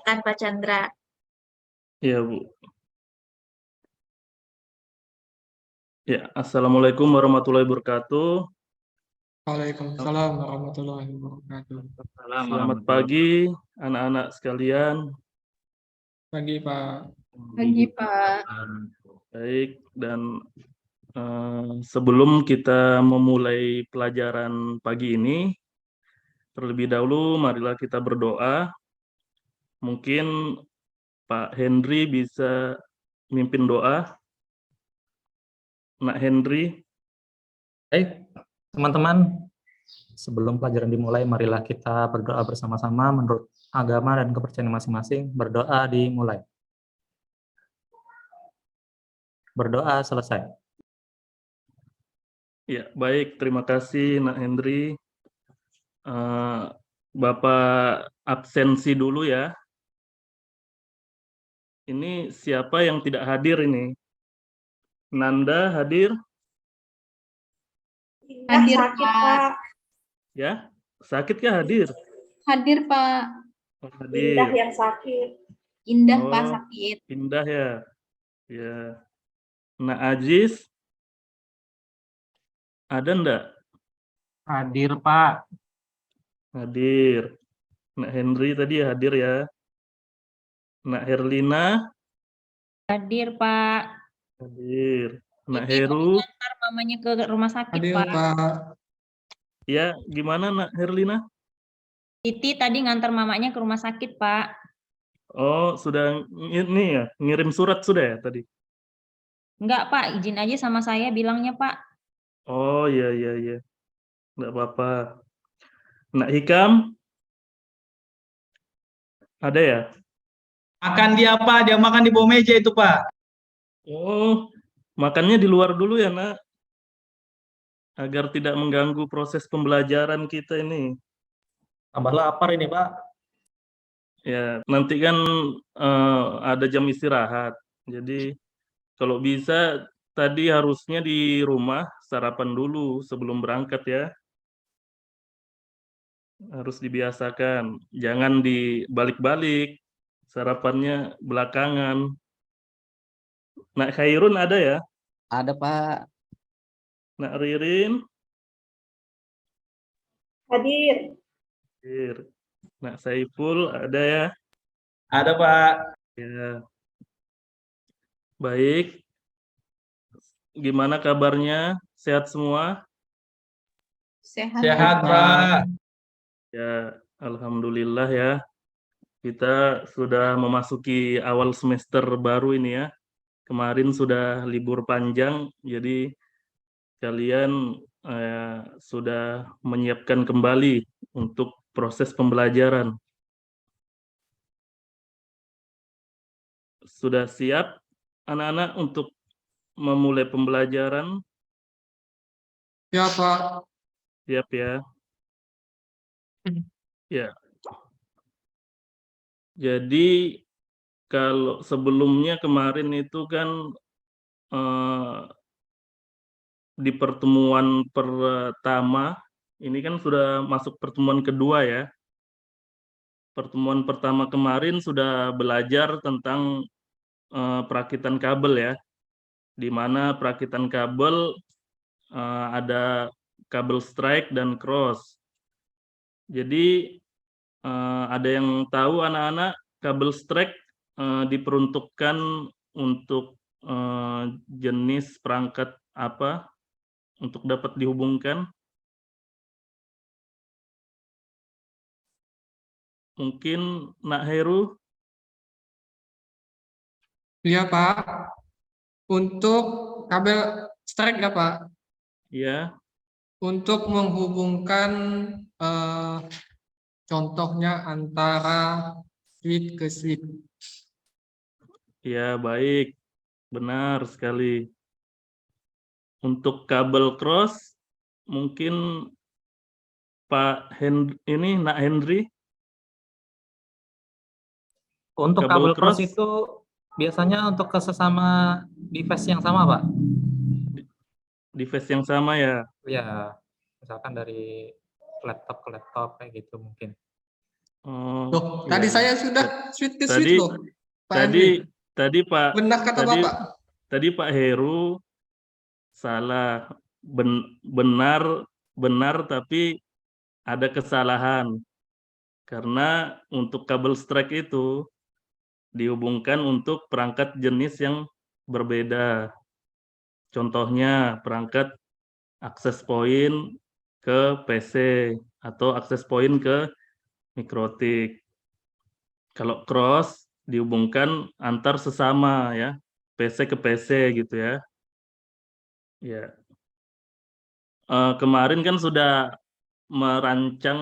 Silakan Pak Chandra. Ya, Bu. Ya, Assalamualaikum warahmatullahi wabarakatuh. Waalaikumsalam warahmatullahi wabarakatuh. Selamat pagi, anak-anak sekalian. Pagi Pak. Pagi Pak. Baik, dan sebelum kita memulai pelajaran pagi ini, terlebih dahulu marilah kita berdoa. Mungkin Pak Henry bisa mimpin doa. Nak Henry. Baik, teman-teman, sebelum pelajaran dimulai, marilah kita berdoa bersama-sama menurut agama dan kepercayaan masing-masing. Berdoa dimulai. Berdoa selesai. Ya, baik. Terima kasih, Nak Henry. Bapak absensi dulu ya. Ini siapa yang tidak hadir ini? Nanda hadir? Hadir Pak. Ya, sakitkah hadir? Hadir Pak. Oh, hadir. Indah yang sakit. Indah Oh, Pak sakit. Indah ya. Ya. Nak Aziz? Ada enggak? Hadir, Pak. Hadir. Nak Henry tadi hadir ya. Nak Herlina? Hadir Pak. Hadir. Nak Titi Heru? ngantar mamanya ke rumah sakit Hadir Pak. Pak. Ya, gimana Nak Herlina? Titi tadi ngantar mamanya ke rumah sakit Pak. Oh, sudah ini ya, ngirim surat sudah ya tadi? Enggak Pak, izin aja sama saya bilangnya Pak. Oh, iya, iya, iya. Enggak apa-apa. Nak Hikam? Ada ya? Makan dia Pak, dia makan di bawah meja itu Pak. Oh, makannya di luar dulu ya, Nak. Agar tidak mengganggu proses pembelajaran kita ini. Tambah lapar ini, Pak. Ya, nanti kan ada jam istirahat. Jadi, kalau bisa tadi harusnya di rumah sarapan dulu sebelum berangkat ya. Harus dibiasakan. Jangan dibalik-balik. Sarapannya belakangan. Nak Khairun ada ya? Ada Pak. Nak Ririn? Hadir. Hadir. Nak Saiful ada ya? Ada Pak. Ya. Baik. Gimana kabarnya? Sehat semua? Sehat. Sehat Pak. Ya, alhamdulillah ya. Kita sudah memasuki awal semester baru ini ya. Kemarin sudah libur panjang, jadi kalian sudah menyiapkan kembali untuk proses pembelajaran. Sudah siap anak-anak untuk memulai pembelajaran? Ya Pak. Siap ya. Ya. Jadi kalau sebelumnya kemarin itu kan di pertemuan pertama, ini kan sudah masuk pertemuan kedua ya. Pertemuan pertama kemarin sudah belajar tentang perakitan kabel ya. Di mana perakitan kabel ada kabel strike dan cross. Jadi ada yang tahu anak-anak kabel strike diperuntukkan untuk jenis perangkat apa untuk dapat dihubungkan? Mungkin Nak Heru? Iya Pak. Untuk kabel strike ya Pak. Ya. Untuk menghubungkan contohnya antara switch ke switch. Ya, baik. Benar sekali. Untuk kabel cross, mungkin Pak ini Nak Henry? Untuk kabel cross itu biasanya untuk ke sesama device yang sama, Pak. Device yang sama ya? Ya, misalkan dari laptop ke laptop kayak gitu mungkin. Oh, Loh, iya, tadi iya. saya sudah switch ke switch Tadi loh, Pak Henry. tadi Pak Benar kata tadi Bapak. tadi Pak Heru salah. Benar tapi ada kesalahan. Karena untuk kabel strike itu dihubungkan untuk perangkat jenis yang berbeda. Contohnya perangkat akses point ke PC atau akses point ke mikrotik. Kalau cross dihubungkan antar sesama ya, PC ke PC gitu ya. Ya, kemarin kan sudah merancang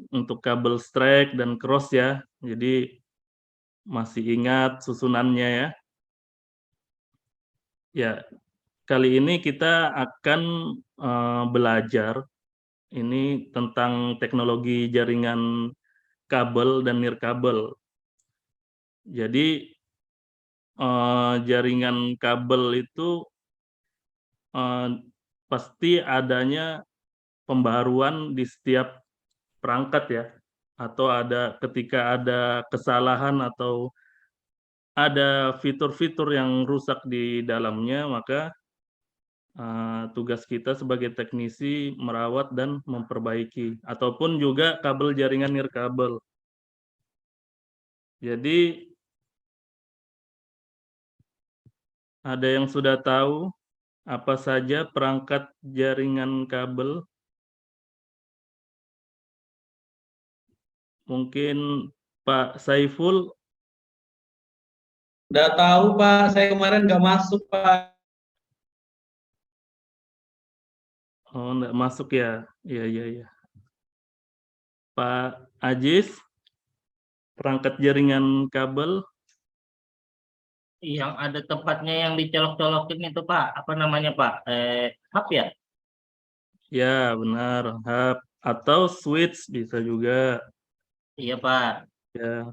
untuk kabel strike dan cross ya. Jadi masih ingat susunannya ya. Ya, kali ini kita akan belajar ini tentang teknologi jaringan kabel dan nirkabel. Jadi jaringan kabel itu pasti adanya pembaruan di setiap perangkat ya, atau ketika ada kesalahan atau ada fitur-fitur yang rusak di dalamnya, maka tugas kita sebagai teknisi merawat dan memperbaiki, ataupun juga kabel jaringan nirkabel. Jadi ada yang sudah tahu apa saja perangkat jaringan kabel? Mungkin Pak Saiful. Udah tahu Pak, saya kemarin nggak masuk Pak. Oh, enggak masuk ya? Iya. Pak Ajis, perangkat jaringan kabel? Yang ada tempatnya yang dicolok-colokin itu Pak, apa namanya Pak? Hub ya? Ya, benar. Hub atau switch bisa juga. Iya Pak. Ya.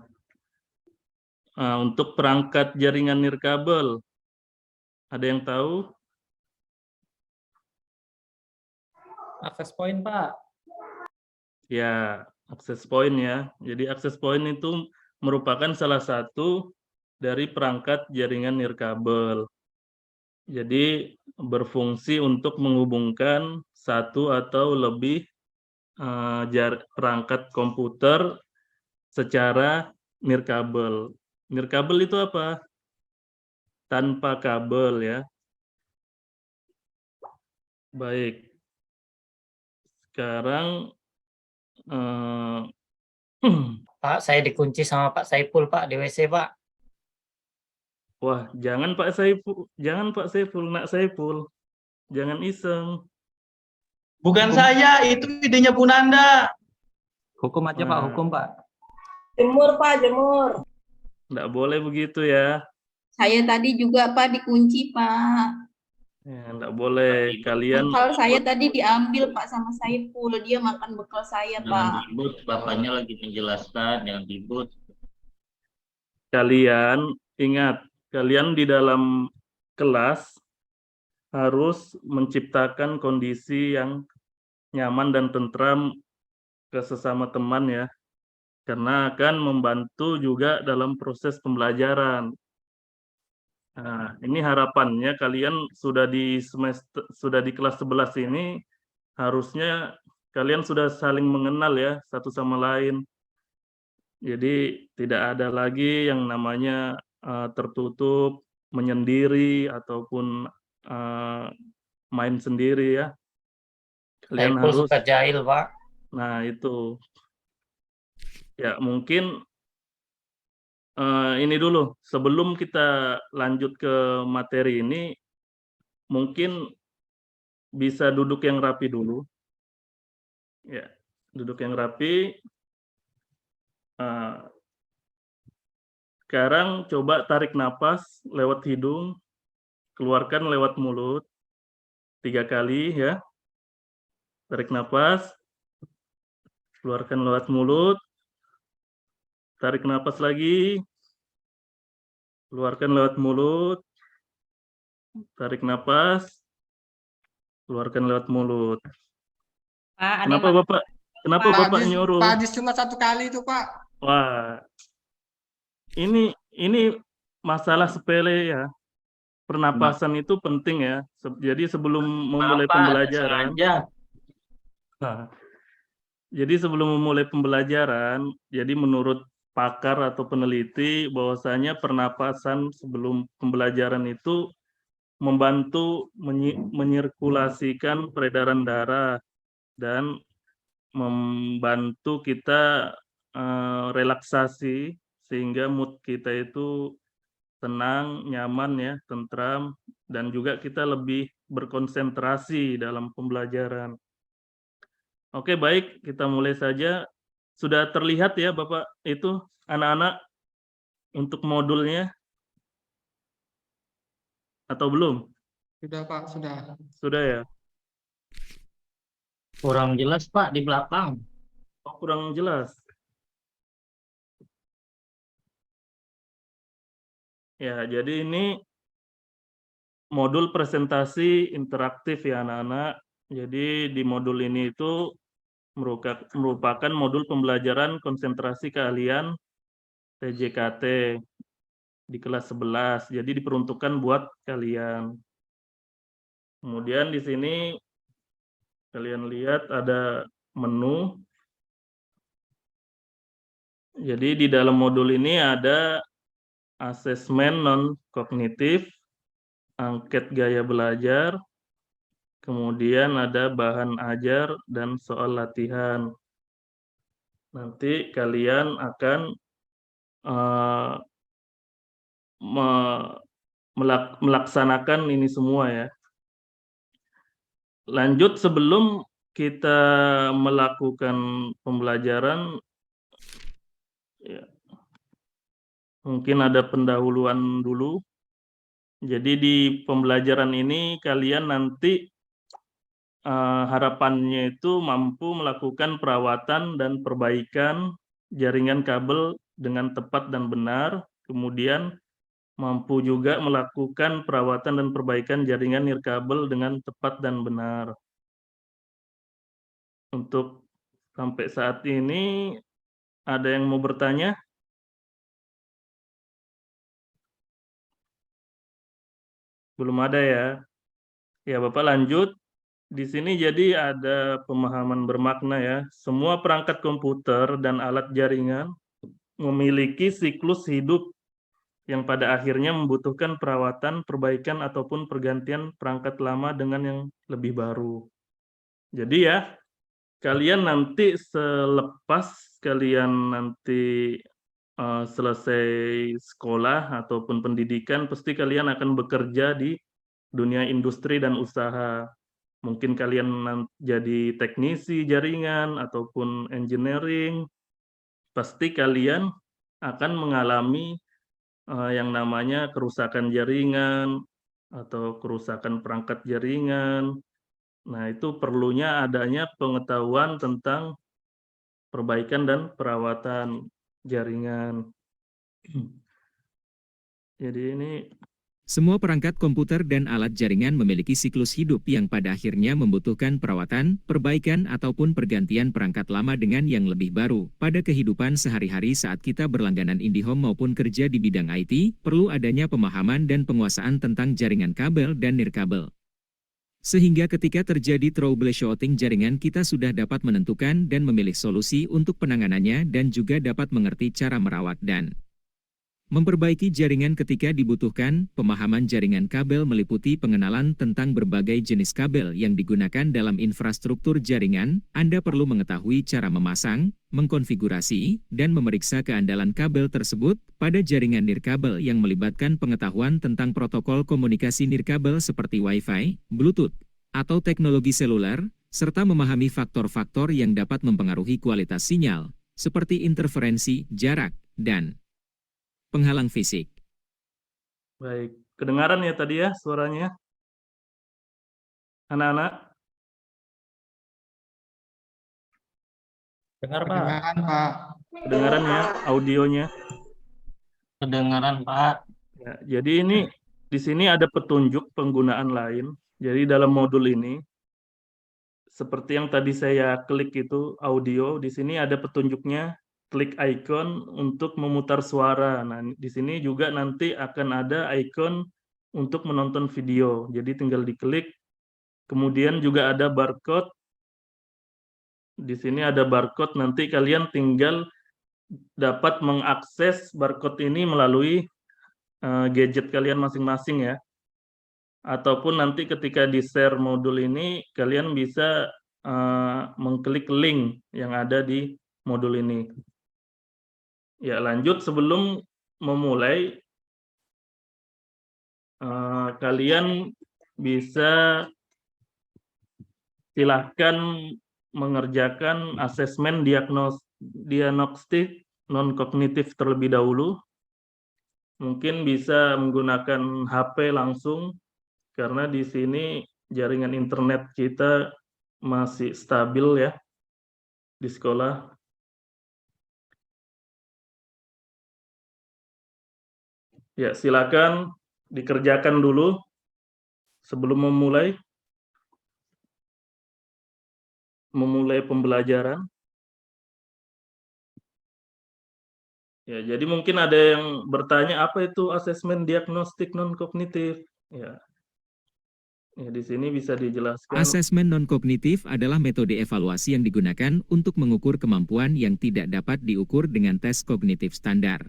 Untuk perangkat jaringan nirkabel, ada yang tahu? Akses point, Pak. Ya, akses point ya. Jadi akses point itu merupakan salah satu dari perangkat jaringan nirkabel. Jadi berfungsi untuk menghubungkan satu atau lebih perangkat komputer secara nirkabel. Nirkabel itu apa? Tanpa kabel ya. Baik. Sekarang Pak, saya dikunci sama Pak Saiful Pak di WC Pak. wah, jangan Pak Saiful, Nak Saiful. Jangan iseng. Bukan saya, itu idenya Bu Nanda. Hukum aja Pak, hukum Pak. Jemur Pak, jemur. Nggak boleh begitu ya. Saya tadi juga Pak dikunci Pak. Ya, nggak boleh. Kalian Bekal saya tadi diambil Pak sama Saiful. Dia makan bekal saya Jangan Pak. ribut, bapaknya lagi menjelaskan, jangan ribut. kalian ingat, kalian di dalam kelas harus menciptakan kondisi yang nyaman dan tentram ke sesama teman ya. Karena akan membantu juga dalam proses pembelajaran. Nah, ini harapannya kalian sudah di kelas 11 ini harusnya kalian sudah saling mengenal ya satu sama lain. Jadi tidak ada lagi yang namanya tertutup, menyendiri ataupun main sendiri ya. Kalian Saiful harus. suka jahil Pak. Nah, itu. Ya, mungkin ini dulu, sebelum kita lanjut ke materi ini, mungkin bisa duduk yang rapi dulu. Ya, duduk yang rapi. Sekarang coba tarik napas lewat hidung, keluarkan lewat mulut 3 kali ya. Tarik napas, keluarkan lewat mulut, tarik napas lagi, keluarkan lewat mulut, tarik napas, keluarkan lewat mulut. Pak, ada Kenapa yang Bapak? Kenapa Bapak nyuruh? Pak Ajis cuma 1 kali itu Pak. Wah, ini masalah sepele ya. Pernapasan itu penting ya. Jadi sebelum memulai Maaf, Pak, pembelajaran, sengaja. nah, jadi sebelum memulai pembelajaran, jadi menurut pakar atau peneliti bahwasanya pernapasan sebelum pembelajaran itu membantu menyirkulasikan peredaran darah dan membantu kita relaksasi sehingga mood kita itu tenang, nyaman ya, tentram, dan juga kita lebih berkonsentrasi dalam pembelajaran. Oke, baik, kita mulai saja. Sudah terlihat ya Bapak itu anak-anak untuk modulnya atau belum? Sudah Pak, sudah. Sudah ya? Kurang jelas, Pak, di belakang. Oh, kurang jelas. Ya, jadi ini modul presentasi interaktif ya anak-anak. Jadi di modul ini itu merupakan modul pembelajaran konsentrasi keahlian TJKT di kelas 11. Jadi diperuntukkan buat kalian. Kemudian di sini kalian lihat ada menu. Jadi di dalam modul ini ada asesmen non-kognitif, angket gaya belajar, kemudian ada bahan ajar dan soal latihan. Nanti kalian akan melaksanakan ini semua ya. Lanjut, sebelum kita melakukan pembelajaran, ya, mungkin ada pendahuluan dulu. Jadi di pembelajaran ini kalian nanti harapannya itu mampu melakukan perawatan dan perbaikan jaringan kabel dengan tepat dan benar, kemudian mampu juga melakukan perawatan dan perbaikan jaringan nirkabel dengan tepat dan benar. Untuk sampai saat ini, ada yang mau bertanya? Belum ada ya? Ya, Bapak lanjut. Di sini jadi ada pemahaman bermakna ya. Semua perangkat komputer dan alat jaringan memiliki siklus hidup yang pada akhirnya membutuhkan perawatan, perbaikan, ataupun pergantian perangkat lama dengan yang lebih baru. Jadi ya, kalian nanti selepas kalian nanti selesai sekolah ataupun pendidikan, pasti kalian akan bekerja di dunia industri dan usaha. Mungkin kalian jadi teknisi jaringan ataupun engineering, pasti kalian akan mengalami yang namanya kerusakan jaringan atau kerusakan perangkat jaringan. Nah, itu perlunya adanya pengetahuan tentang perbaikan dan perawatan jaringan. Jadi ini semua perangkat komputer dan alat jaringan memiliki siklus hidup yang pada akhirnya membutuhkan perawatan, perbaikan, ataupun pergantian perangkat lama dengan yang lebih baru. Pada kehidupan sehari-hari saat kita berlangganan IndiHome maupun kerja di bidang IT, perlu adanya pemahaman dan penguasaan tentang jaringan kabel dan nirkabel. Sehingga ketika terjadi troubleshooting jaringan, kita sudah dapat menentukan dan memilih solusi untuk penanganannya dan juga dapat mengerti cara merawat dan memperbaiki jaringan ketika dibutuhkan. Pemahaman jaringan kabel meliputi pengenalan tentang berbagai jenis kabel yang digunakan dalam infrastruktur jaringan. Anda perlu mengetahui cara memasang, mengkonfigurasi, dan memeriksa keandalan kabel tersebut. Pada jaringan nirkabel yang melibatkan pengetahuan tentang protokol komunikasi nirkabel seperti Wi-Fi, Bluetooth, atau teknologi seluler, serta memahami faktor-faktor yang dapat mempengaruhi kualitas sinyal, seperti interferensi, jarak, dan penghalang fisik. baik, kedengaran ya tadi ya suaranya? Anak-anak? Dengar, Pak. Kedengaran Pak. Kedengaran ya audionya? Kedengaran, Pak. Ya, jadi ini di sini ada petunjuk penggunaan lain. Jadi dalam modul ini, seperti yang tadi saya klik itu audio, di sini ada petunjuknya klik icon untuk memutar suara. Nah, di sini juga nanti akan ada icon untuk menonton video. Jadi tinggal diklik. Kemudian juga ada barcode. Di sini ada barcode, nanti kalian tinggal dapat mengakses barcode ini melalui gadget kalian masing-masing ya. Ataupun nanti ketika di-share modul ini, kalian bisa mengklik link yang ada di modul ini. Ya, lanjut sebelum memulai, kalian bisa silahkan mengerjakan asesmen diagnostik non-kognitif terlebih dahulu. Mungkin bisa menggunakan HP langsung, karena di sini jaringan internet kita masih stabil ya di sekolah. Ya, silakan dikerjakan dulu sebelum memulai pembelajaran. Ya, jadi mungkin ada yang bertanya apa itu asesmen diagnostik non-kognitif. Ya, di sini bisa dijelaskan. Asesmen non-kognitif adalah metode evaluasi yang digunakan untuk mengukur kemampuan yang tidak dapat diukur dengan tes kognitif standar.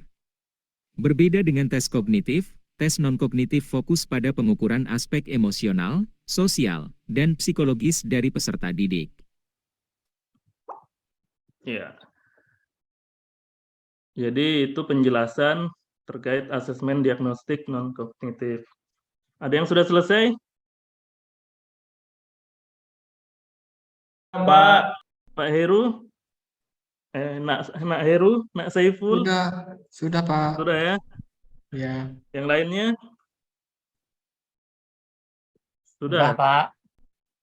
Berbeda dengan tes kognitif, tes non-kognitif fokus pada pengukuran aspek emosional, sosial, dan psikologis dari peserta didik. Ya. Jadi itu penjelasan terkait asesmen diagnostik non-kognitif. Ada yang sudah selesai? Pak Heru? Nak Heru? Nak Saiful? Sudah Pak. Sudah ya? Ya. Yang lainnya? Sudah? Pak.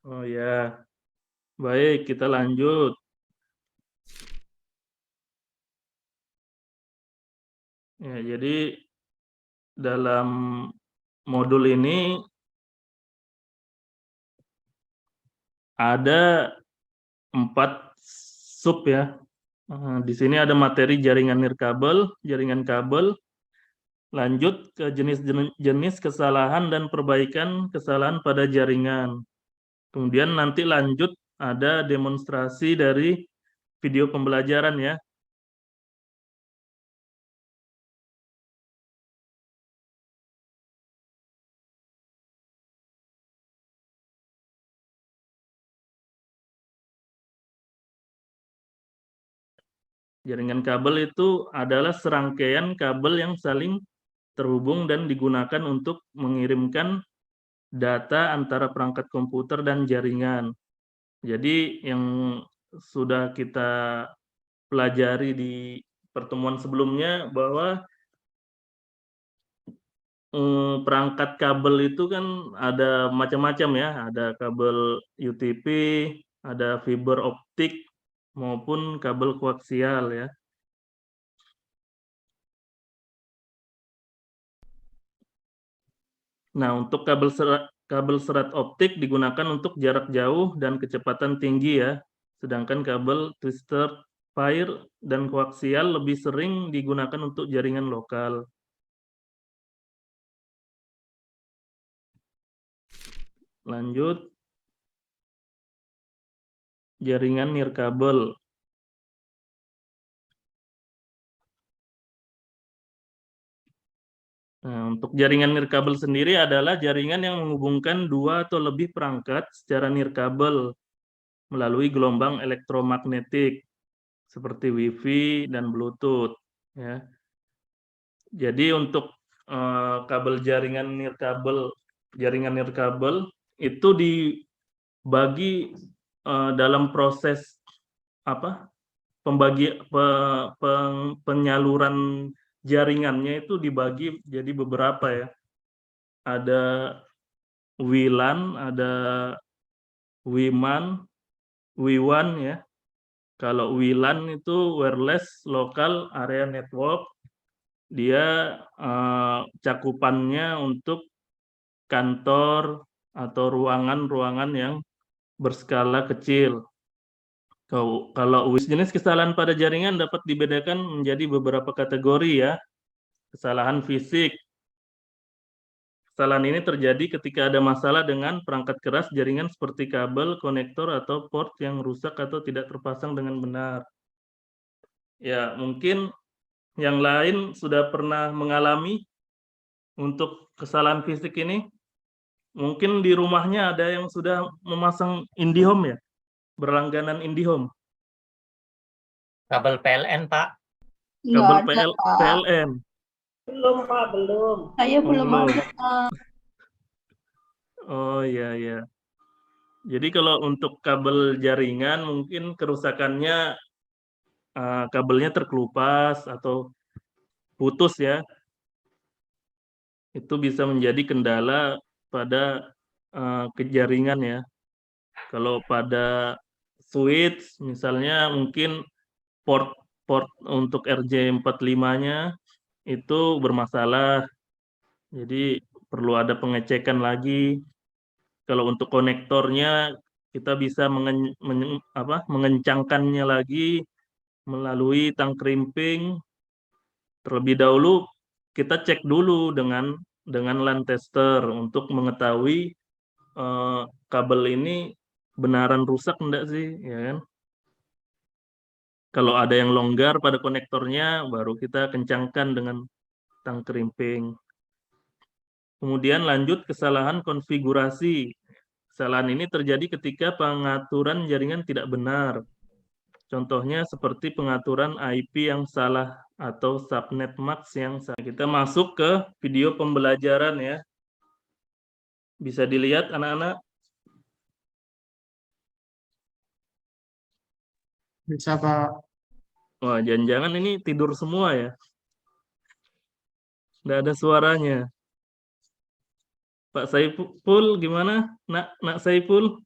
Oh ya. Baik, kita lanjut. Ya, jadi dalam modul ini ada 4 sub ya. Di sini ada materi jaringan nirkabel, jaringan kabel, lanjut ke jenis-jenis kesalahan dan perbaikan kesalahan pada jaringan. Kemudian nanti lanjut ada demonstrasi dari video pembelajaran ya. Jaringan kabel itu adalah serangkaian kabel yang saling terhubung dan digunakan untuk mengirimkan data antara perangkat komputer dan jaringan. Jadi yang sudah kita pelajari di pertemuan sebelumnya bahwa perangkat kabel itu kan ada macam-macam ya, ada kabel UTP, ada fiber optik, maupun kabel koaksial ya. Nah, untuk kabel serat optik digunakan untuk jarak jauh dan kecepatan tinggi ya. Sedangkan kabel twisted pair dan koaksial lebih sering digunakan untuk jaringan lokal. Lanjut. Jaringan nirkabel. Nah, untuk jaringan nirkabel sendiri adalah jaringan yang menghubungkan 2 atau lebih perangkat secara nirkabel melalui gelombang elektromagnetik seperti Wi-Fi dan Bluetooth. Ya. Jadi untuk kabel jaringan nirkabel itu dibagi dalam proses penyaluran jaringannya itu dibagi jadi beberapa ya. Ada WLAN, ada WMAN, WWAN ya. Kalau WLAN itu wireless local area network, dia cakupannya untuk kantor atau ruangan-ruangan yang berskala kecil. Kalau jenis kesalahan pada jaringan dapat dibedakan menjadi beberapa kategori ya. Kesalahan fisik. Kesalahan ini terjadi ketika ada masalah dengan perangkat keras jaringan seperti kabel, konektor, atau port yang rusak atau tidak terpasang dengan benar. Ya, mungkin yang lain sudah pernah mengalami untuk kesalahan fisik ini. Mungkin di rumahnya ada yang sudah memasang IndiHome ya, berlangganan IndiHome. Kabel PLN, Pak. Kabel Nggak ada, Pak. PLN. Belum, Pak, belum. Saya belum Belum. ada, Pak. Oh iya ya. Jadi kalau untuk kabel jaringan mungkin kerusakannya kabelnya terkelupas atau putus ya. Itu bisa menjadi kendala pada kejaringan ya. Kalau pada switch misalnya mungkin port untuk RJ45-nya itu bermasalah. Jadi perlu ada pengecekan lagi. Kalau untuk konektornya kita bisa mengencangkannya lagi melalui tang crimping. Terlebih dahulu kita cek dulu dengan LAN tester untuk mengetahui kabel ini benaran rusak enggak sih, ya kan? Kalau ada yang longgar pada konektornya, baru kita kencangkan dengan tang crimping. Kemudian lanjut kesalahan konfigurasi. Kesalahan ini terjadi ketika pengaturan jaringan tidak benar. Contohnya seperti pengaturan IP yang salah atau subnet max yang salah. Kita masuk ke video pembelajaran ya. Bisa dilihat anak-anak? Bisa, Pak. Wah, jangan-jangan ini tidur semua ya. Nggak ada suaranya. Pak Saiful gimana? Nak Saiful?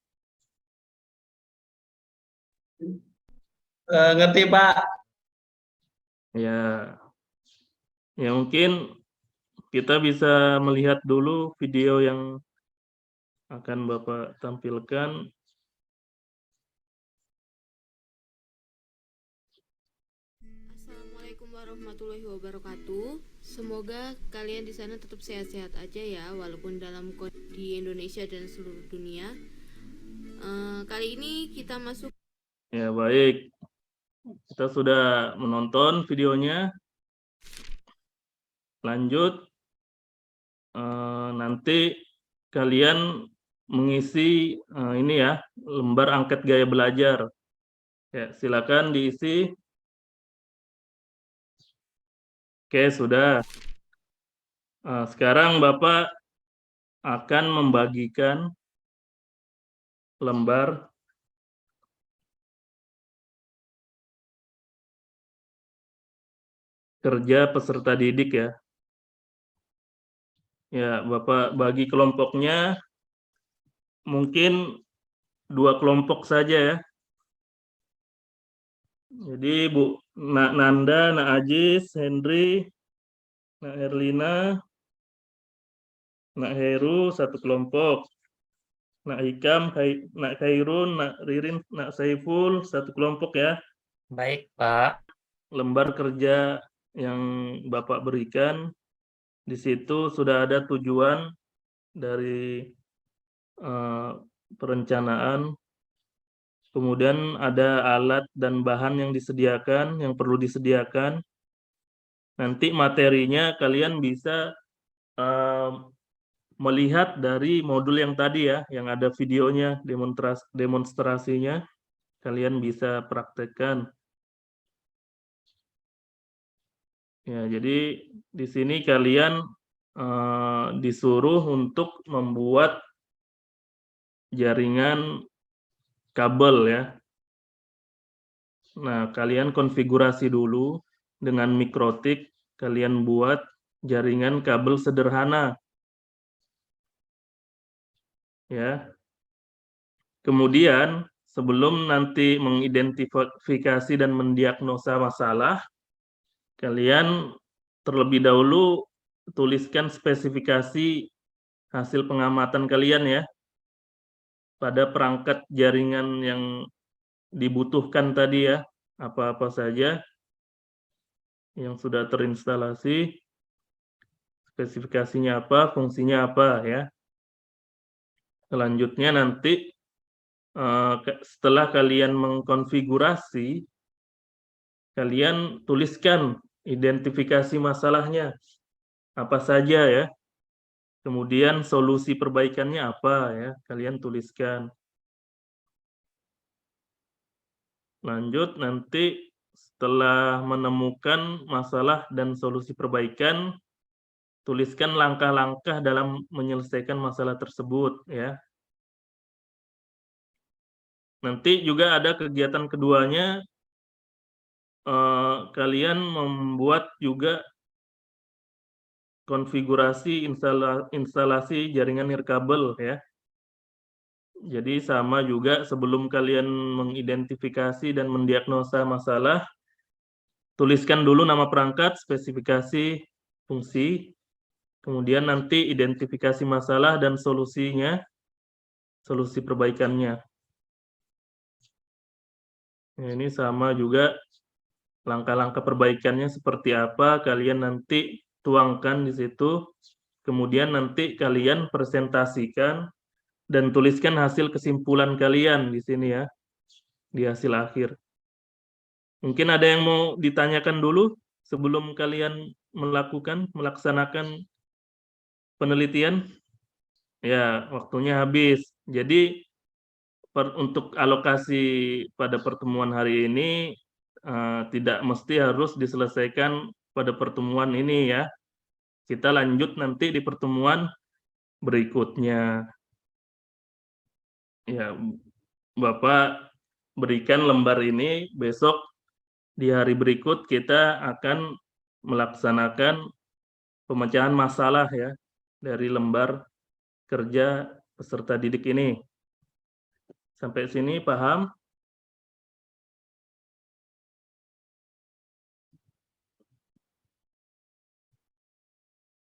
Ngerti, Pak. Ya. Ya mungkin kita bisa melihat dulu video yang akan Bapak tampilkan. Assalamualaikum warahmatullahi wabarakatuh. Semoga kalian di sana tetap sehat-sehat aja ya, walaupun dalam di Indonesia dan seluruh dunia. Kali ini kita masuk. Ya baik, kita sudah menonton videonya. Lanjut, nanti kalian mengisi ini ya, lembar angket gaya belajar. Ya, silakan diisi. Oke, sudah. Sekarang Bapak akan membagikan lembar kerja peserta didik ya. Ya, Bapak bagi kelompoknya mungkin 2 kelompok saja ya. Jadi Bu Nanda, Nak Ajis, Henry, Nak Herlina, Nak Heru 1 kelompok. Nak Hikam, Nak Khairun, Nak Ririn, Nak Saiful 1 kelompok ya. Baik, Pak. Lembar kerja yang Bapak berikan di situ sudah ada tujuan dari perencanaan. Kemudian ada alat dan bahan yang disediakan, yang perlu disediakan. Nanti materinya kalian bisa melihat dari modul yang tadi ya, yang ada videonya, demonstrasinya. Kalian bisa praktekkan. Ya, jadi di sini kalian disuruh untuk membuat jaringan kabel ya. Nah, kalian konfigurasi dulu dengan mikrotik, kalian buat jaringan kabel sederhana. Ya. Kemudian, sebelum nanti mengidentifikasi dan mendiagnosa masalah, kalian terlebih dahulu tuliskan spesifikasi hasil pengamatan kalian ya pada perangkat jaringan yang dibutuhkan tadi ya, apa-apa saja yang sudah terinstalasi, spesifikasinya apa, fungsinya apa ya. Selanjutnya nanti setelah kalian mengkonfigurasi, kalian tuliskan identifikasi masalahnya apa saja ya. Kemudian solusi perbaikannya apa ya, kalian tuliskan. Lanjut nanti setelah menemukan masalah dan solusi perbaikan, tuliskan langkah-langkah dalam menyelesaikan masalah tersebut ya. Nanti juga ada kegiatan keduanya, kalian membuat juga konfigurasi instalasi jaringan nirkabel ya. Jadi sama juga sebelum kalian mengidentifikasi dan mendiagnosa masalah, tuliskan dulu nama perangkat, spesifikasi, fungsi, kemudian nanti identifikasi masalah dan solusinya, solusi perbaikannya. Nah, ini sama juga langkah-langkah perbaikannya seperti apa, kalian nanti tuangkan di situ, kemudian nanti kalian presentasikan dan tuliskan hasil kesimpulan kalian di sini ya, di hasil akhir. Mungkin ada yang mau ditanyakan dulu sebelum kalian melaksanakan penelitian? Ya, waktunya habis. Jadi untuk alokasi pada pertemuan hari ini tidak mesti harus diselesaikan pada pertemuan ini ya. Kita lanjut nanti di pertemuan berikutnya. Ya, Bapak berikan lembar ini, besok di hari berikut kita akan melaksanakan pemecahan masalah ya dari lembar kerja peserta didik ini. Sampai sini paham?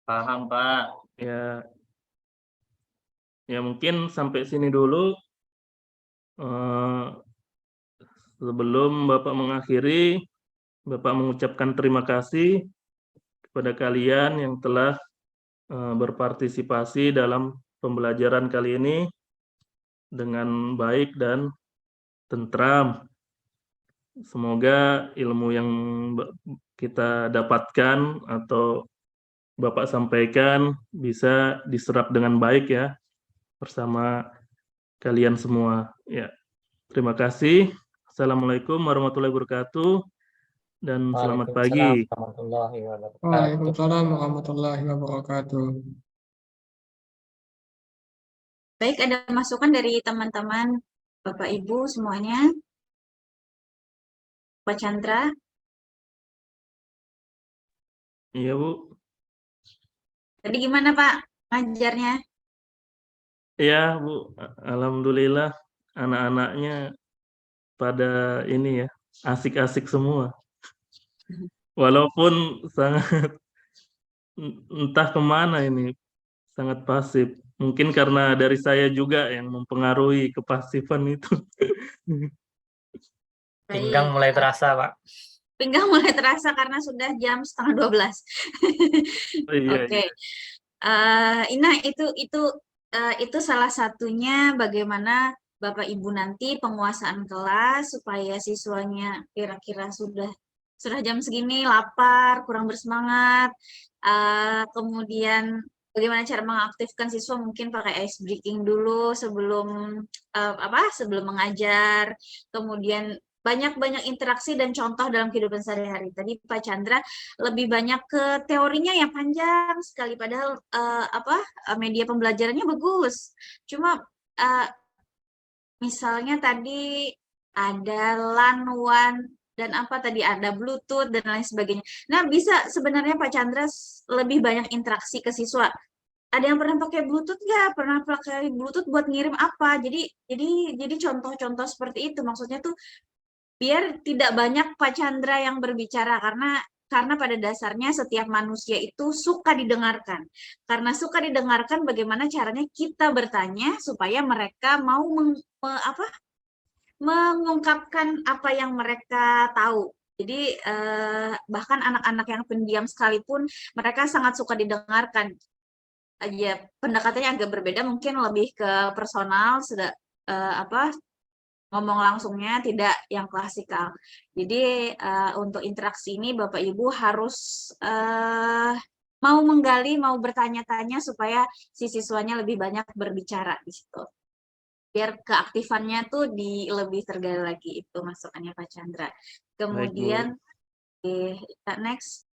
Paham, Pak. Ya mungkin sampai sini dulu. Sebelum Bapak mengakhiri, Bapak mengucapkan terima kasih kepada kalian yang telah berpartisipasi dalam pembelajaran kali ini dengan baik dan tentram. Semoga ilmu yang kita dapatkan atau Bapak sampaikan bisa diserap dengan baik ya bersama kalian semua. Ya, terima kasih. Assalamualaikum warahmatullahi wabarakatuh dan selamat pagi. Waalaikumsalam warahmatullahi wabarakatuh. Baik, ada masukan dari teman-teman Bapak Ibu semuanya. Pak Chandra. Iya, Bu. Tadi gimana Pak ngajarnya? Ya, Bu. Alhamdulillah anak-anaknya pada ini ya, asik-asik semua. Walaupun sangat entah kemana ini, sangat pasif. Mungkin karena dari saya juga yang mempengaruhi kepasifan itu. Pinggang mulai terasa, Pak. Pinggang mulai terasa karena sudah jam 11:30. Iya, Oke. Ina itu salah satunya bagaimana Bapak Ibu nanti penguasaan kelas supaya siswanya kira-kira sudah jam segini lapar, kurang bersemangat. Kemudian bagaimana cara mengaktifkan siswa, mungkin pakai ice breaking dulu sebelum sebelum mengajar. Kemudian banyak interaksi dan contoh dalam kehidupan sehari-hari. Tadi Pak Chandra lebih banyak ke teorinya yang panjang sekali, padahal media pembelajarannya bagus. Cuma misalnya tadi ada LAN, WAN, dan ada Bluetooth dan lain sebagainya. Nah, bisa sebenarnya Pak Chandra lebih banyak interaksi ke siswa. Ada yang pernah pakai Bluetooth nggak? Pernah pakai Bluetooth buat ngirim apa? Jadi contoh-contoh seperti itu. Maksudnya tuh biar tidak banyak Pak Chandra yang berbicara, karena pada dasarnya setiap manusia itu suka didengarkan. Karena suka didengarkan, bagaimana caranya kita bertanya supaya mereka mau mengungkapkan apa yang mereka tahu. Jadi bahkan anak-anak yang pendiam sekalipun mereka sangat suka didengarkan. Ya, pendekatannya agak berbeda, mungkin lebih ke personal, ngomong langsungnya, tidak yang klasikal. Jadi untuk interaksi ini Bapak Ibu harus mau menggali, mau bertanya-tanya supaya si siswanya lebih banyak berbicara di situ. Biar keaktifannya tuh lebih tergali lagi, itu masukannya Pak Chandra. Kemudian, next.